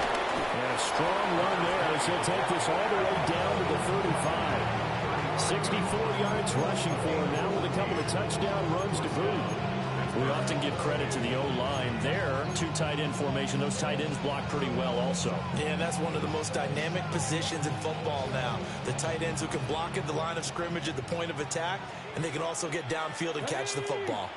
And a strong run there as he'll take this all the way down to the 35. 64 yards rushing for him now with a couple of touchdown runs to boot. We often give credit to the O-line there. 2 tight end formation. Those tight ends block pretty well also. Yeah, and that's one of the most dynamic positions in football now. The tight ends who can block at the line of scrimmage at the point of attack, and they can also get downfield and catch the football.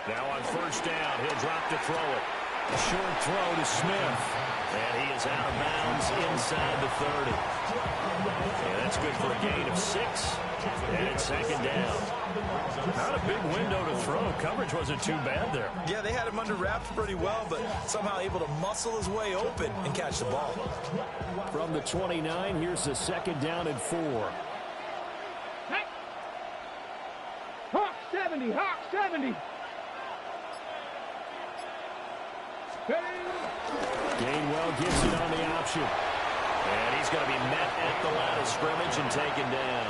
Now on first down, he'll drop to throw it. A short throw to Smith. And he is out of bounds inside the 30. And that's good for a gain of 6. And it's second down. Not a big window to throw. Coverage wasn't too bad there. Yeah, they had him under wraps pretty well, but somehow able to muscle his way open and catch the ball. From the 29, here's the second down and 4. Hawk 70, Hawk 70. Gainwell gets it on the option. And he's going to be met at the line of scrimmage and taken down.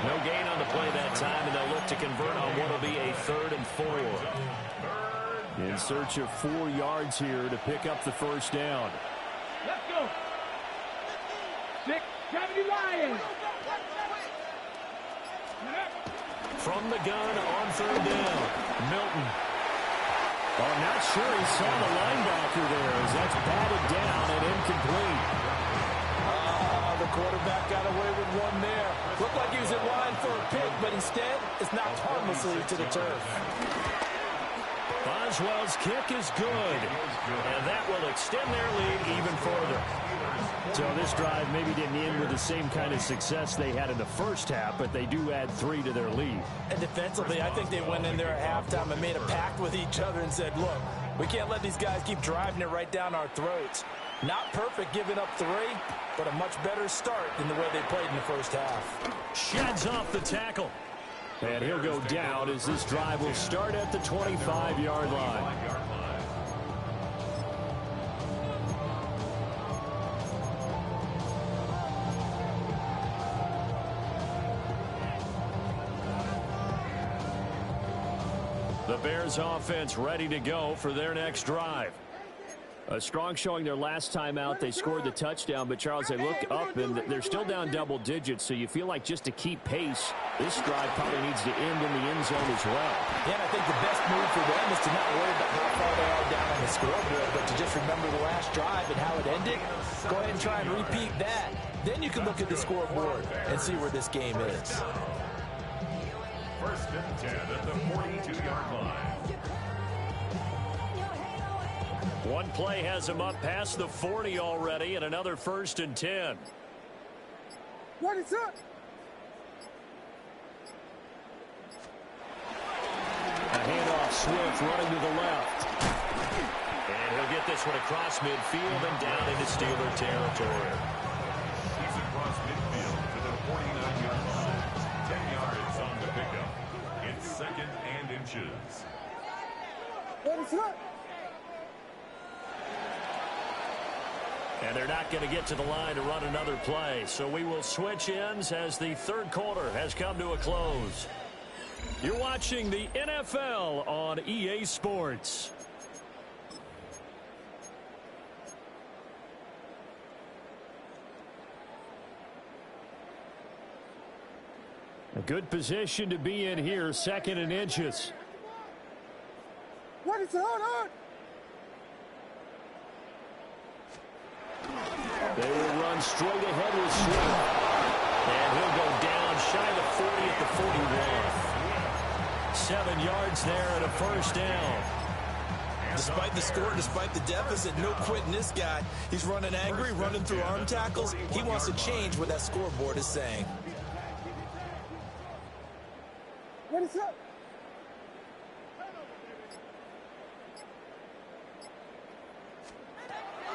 No gain on the play that time, and they'll look to convert on what will be a 3rd and 4. In search of 4 yards here to pick up the first down. Let's go. 670 Lions. From the gun on 3rd down, Milton. Oh, I'm not sure he saw the linebacker there as that's batted down and incomplete. The quarterback got away with one there. Looked like he was in line for a pick, but instead it's knocked harmlessly to the turf. Boswell's kick is good, and that will extend their lead even further. So this drive maybe didn't end with the same kind of success they had in the first half, but they do add 3 to their lead. And defensively, I think they went in there at halftime and made a pact with each other and said, look, we can't let these guys keep driving it right down our throats. Not perfect giving up 3, but a much better start than the way they played in the first half. Sheds off the tackle. And he'll go down as this drive will start at the 25-yard line. The Bears offense ready to go for their next drive. A strong showing their last time out. They scored the touchdown, but Charles, they look up and they're still down double digits, so you feel like just to keep pace, this drive probably needs to end in the end zone as well. Yeah, and I think the best move for them is to not worry about how far they are down on the scoreboard, but to just remember the last drive and how it ended. Go ahead and try and repeat that. Then you can look at the scoreboard and see where this game is. 1st and 10 at the 42-yard line. One play has him up past the 40 already, and another 1st and 10. What is up? handoff, Swift running to the left. And he'll get this one across midfield and down into Steeler territory. He's across midfield to the 49-yard line. 10 yards on the pickup. It's 2nd and inches. And they're not going to get to the line to run another play. So we will switch ends as the third quarter has come to a close. You're watching the NFL on EA Sports. A good position to be in here, 2nd and inches. What is it? Hold on. They will run straight ahead with Swift. And he'll go down shy of the 40 at the 41. 7 yards there and a first down. Despite the score, despite the deficit, no quitting this guy. He's running angry, running through arm tackles. He wants to change what that scoreboard is saying. What is up?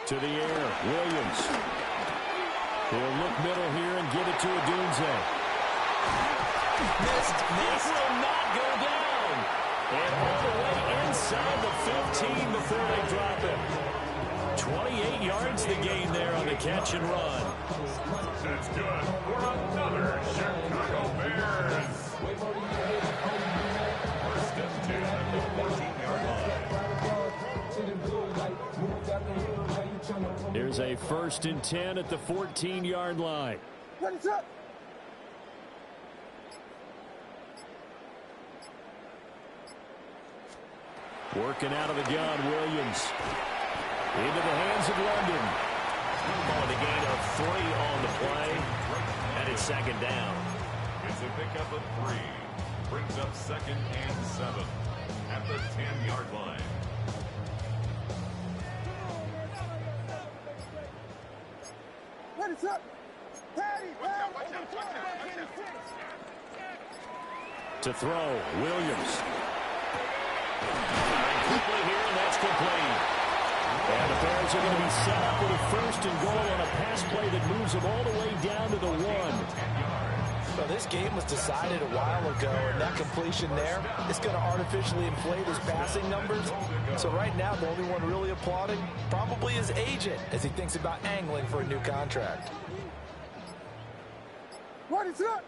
To the air, Williams. He'll look middle here and give it to Odunze. Missed. Will not go down. And all the way inside the 15 before they drop it. 28 yards the gain there on the catch and run. That's good for another Chicago Bears. First and 10 at the 14-yard line. Here's a 1st and 10 at the 14-yard line. What is up? Working out of the gun, Williams. Into the hands of London. On the gain of 3 on the play. And it's 2nd down. It's a pickup of 3. Brings up 2nd and 7 at the 10-yard line. What is up? Patty, To throw, Williams. Quickly here, and that's complete. And the Bears are going to be set up with a 1st and goal on a pass play that moves them all the way down to the 1. Well, this game was decided a while ago, and that completion there is going to artificially inflate his passing numbers. So right now, the only one really applauding probably his agent as he thinks about angling for a new contract. What is up?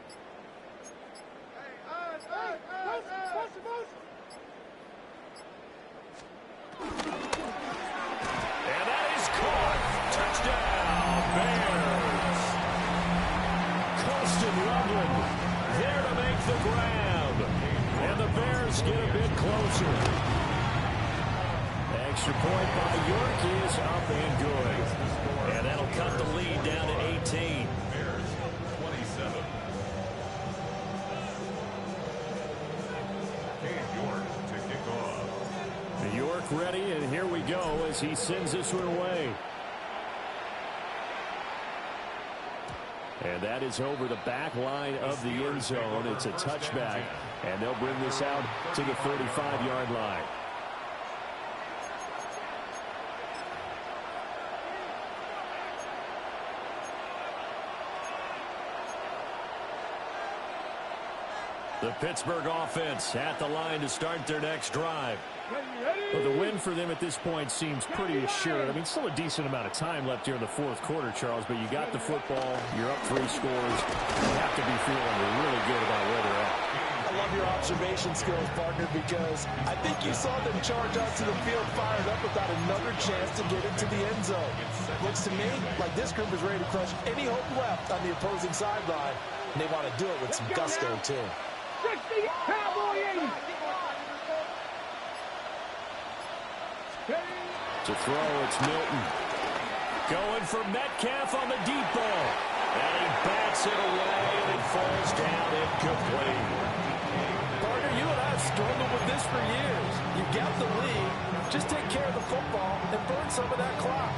And that is caught. Touchdown, Bears. Colston Loveland there to make the grab. And the Bears get a bit closer. Extra point by York is up and good. And that'll cut the lead down to 18. Bears 27. Cade York to kick off. York ready, and here we go as he sends this one away. And that is over the back line of the end zone. It's a touchback, and they'll bring this out to the 35-yard line. The Pittsburgh offense at the line to start their next drive. Well, the win for them at this point seems pretty assured. I mean, still a decent amount of time left here in the 4th quarter, Charles, but you got the football, you're up 3 scores. You have to be feeling really good about where they're at. I love your observation skills, partner, because I think you saw them charge onto the field fired up without another chance to get into the end zone. Looks to me like this group is ready to crush any hope left on the opposing sideline, and they want to do it with some gusto, too. 60, Cowboy 80. To throw, it's Milton. Going for Metcalf on the deep ball. And he bats it away, and it falls down incomplete. Partner, you and I have struggled with this for years. You've got the lead. Just take care of the football and burn some of that clock.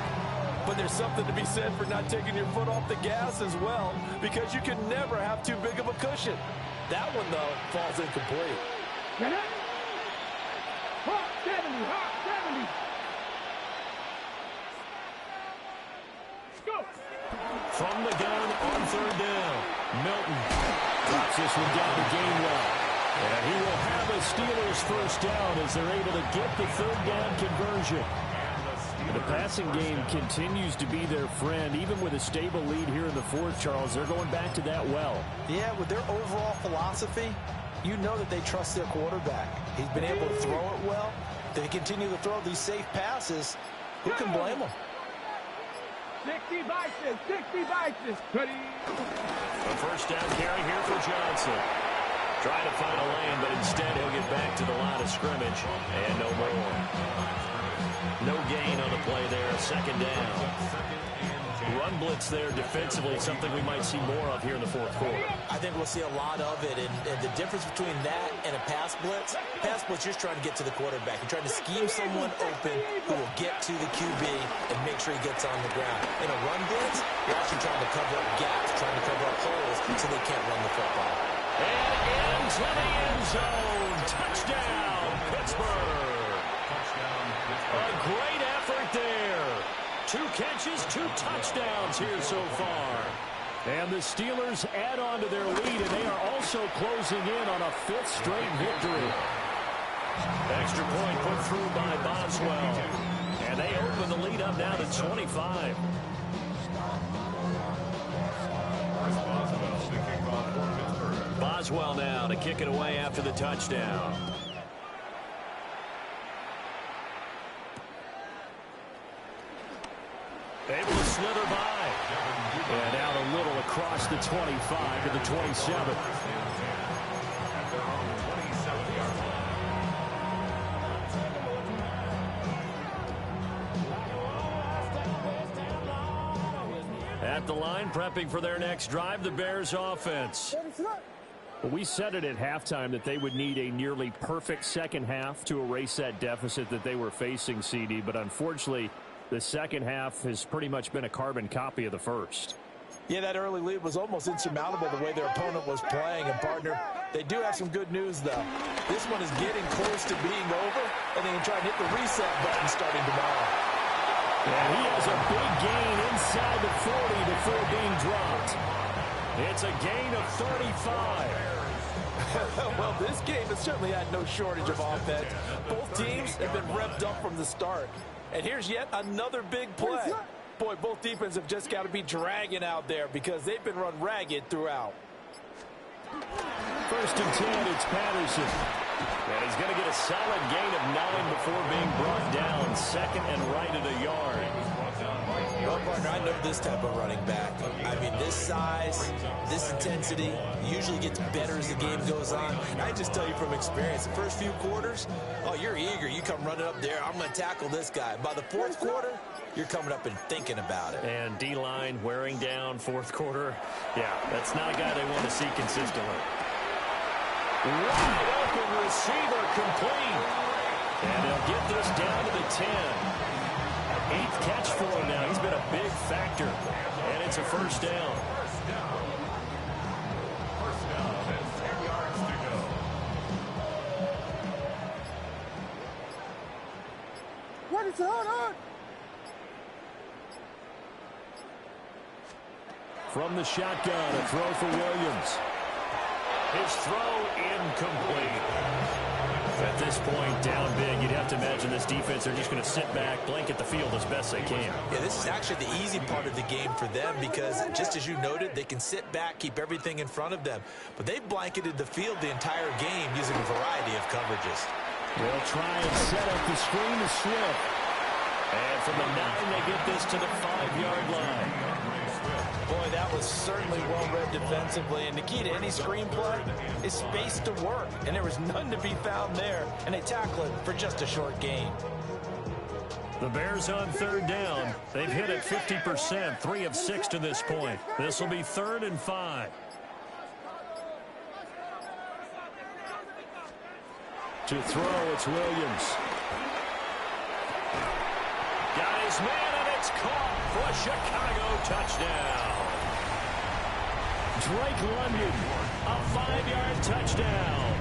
But there's something to be said for not taking your foot off the gas as well, because you can never have too big of a cushion. That one, though, falls incomplete. hot 70. Go. From the gun on third down, Milton drops this one down to Gainwell. And he will have a Steelers first down as they're able to get the third down conversion. The passing game continues to be their friend. Even with a stable lead here in the fourth, Charles, they're going back to that well. Yeah, with their overall philosophy, you know that they trust their quarterback. He's been able to throw it well. They continue to throw these safe passes. Who can blame them? 60 bites, 60 bites. Ready. A first down carry here for Johnson. Trying to find a lane, but instead he'll get back to the line of scrimmage. And no more. No gain on the play there. Second down. Run blitz there defensively, something we might see more of here in the fourth quarter. I think we'll see a lot of it, and the difference between that and a pass blitz, you're just trying to get to the quarterback. You're trying to scheme someone open who will get to the QB and make sure he gets on the ground. In a run blitz, you're actually trying to cover up gaps, trying to cover up holes so they can't run the football. And into the end zone. Touchdown, Pittsburgh. A great effort there. 2 catches, 2 touchdowns here so far. And the Steelers add on to their lead, and they are also closing in on a 5th straight victory. Extra point put through by Boswell. And they open the lead up now to 25. Boswell now to kick it away after the touchdown. Able to slither by. And out a little across the 25 to the 27. At the line, prepping for their next drive, the Bears offense. We said it at halftime that they would need a nearly perfect second half to erase that deficit that they were facing, CD, but unfortunately, the second half has pretty much been a carbon copy of the first. Yeah, that early lead was almost insurmountable the way their opponent was playing. And, partner, they do have some good news, though. This one is getting close to being over, and they can try and hit the reset button starting tomorrow. And he has a big gain inside the 40 before being dropped. It's a gain of 35. Well, this game has certainly had no shortage of offense. Both teams have been revved up from the start. And here's yet another big play. Boy, both defenses have just got to be dragging out there because they've been run ragged throughout. First and 10, it's Patterson. And he's going to get a solid gain of 9 before being brought down. Second and right at a yard. Well, partner, I know this type of running back. I mean, this size, this intensity usually gets better as the game goes on. And I just tell you from experience, the first few quarters, oh, you're eager. You come running up there, I'm going to tackle this guy. By the fourth quarter, you're coming up and thinking about it. And D-line wearing down fourth quarter. Yeah, that's not a guy they want to see consistently. Wide open receiver complete. And they'll get this down to the 10. 8th catch for him now. He's been a big factor. And it's a first down. First down and 10 yards to go. What is on? From the shotgun, a throw for Williams. His throw incomplete. At this point, down big, you'd have to imagine this defense, they're just going to sit back, blanket the field as best they can. Yeah, this is actually the easy part of the game for them because, just as you noted, they can sit back, keep everything in front of them. But they've blanketed the field the entire game using a variety of coverages. They'll try and set up the screen to Swift. And from the 9, they get this to the 5-yard line. Boy, that was certainly well-read defensively. And the key to any screenplay is space to work. And there was none to be found there. And they tackle it for just a short gain. The Bears on third down. They've hit it 50%, 3 of 6 to this point. This will be 3rd and 5. To throw, it's Williams. Got his man, and it's caught for a Chicago touchdown. Drake London, a 5-yard touchdown.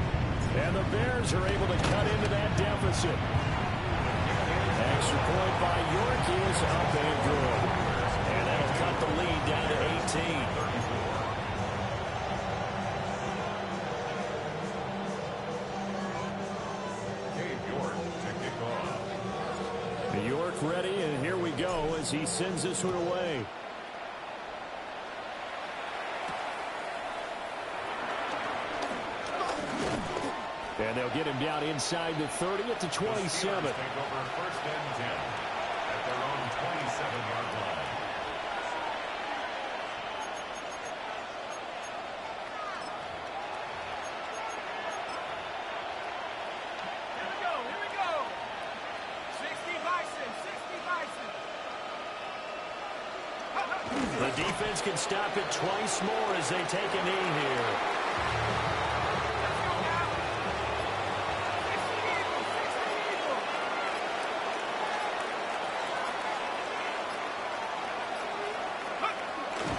And the Bears are able to cut into that deficit. by York is up and good. And that'll cut the lead down to 18. York ready, and here we go as he sends this one away. And they'll get him down inside the 30 at the 27. Take over first and 10 at their own 27-yard line. Here we go. 60 Bison, 60 Bison. The defense can stop it twice more as they take a knee here.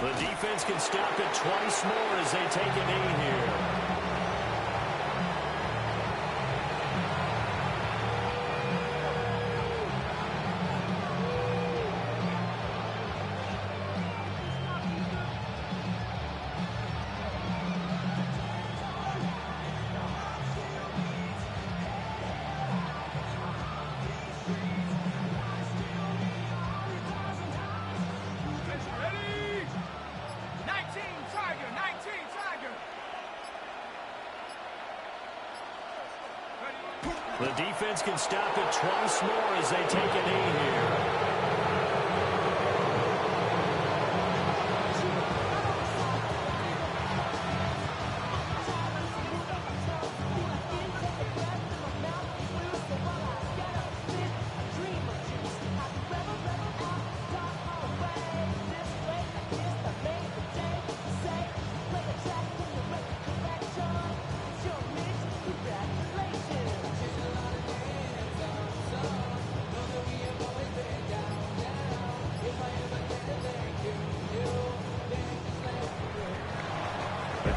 The defense can stop it twice more as they take a knee here. The defense can stop it twice more as they take a knee here.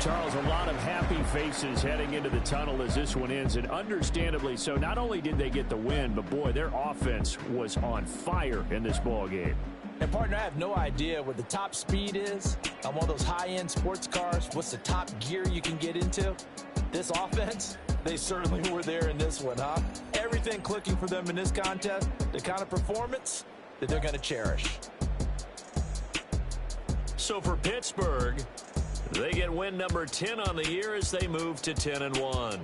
Charles, a lot of happy faces heading into the tunnel as this one ends, and understandably so. Not only did they get the win, but boy, their offense was on fire in this ball game. And partner, I have no idea what the top speed is on one of those high-end sports cars. What's the top gear you can get into? This offense, they certainly were there in this one, huh? Everything clicking for them in this contest, the kind of performance that they're going to cherish. So for Pittsburgh, they get win number 10 on the year as they move to 10-1.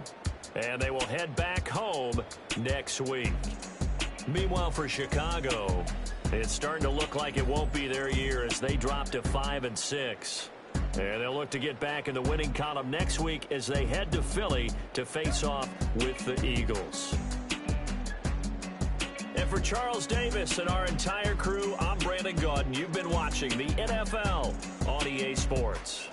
And they will head back home next week. Meanwhile, for Chicago, it's starting to look like it won't be their year as they drop to 5-6. And they'll look to get back in the winning column next week as they head to Philly to face off with the Eagles. And for Charles Davis and our entire crew, I'm Brandon Gaudin. You've been watching the NFL on EA Sports.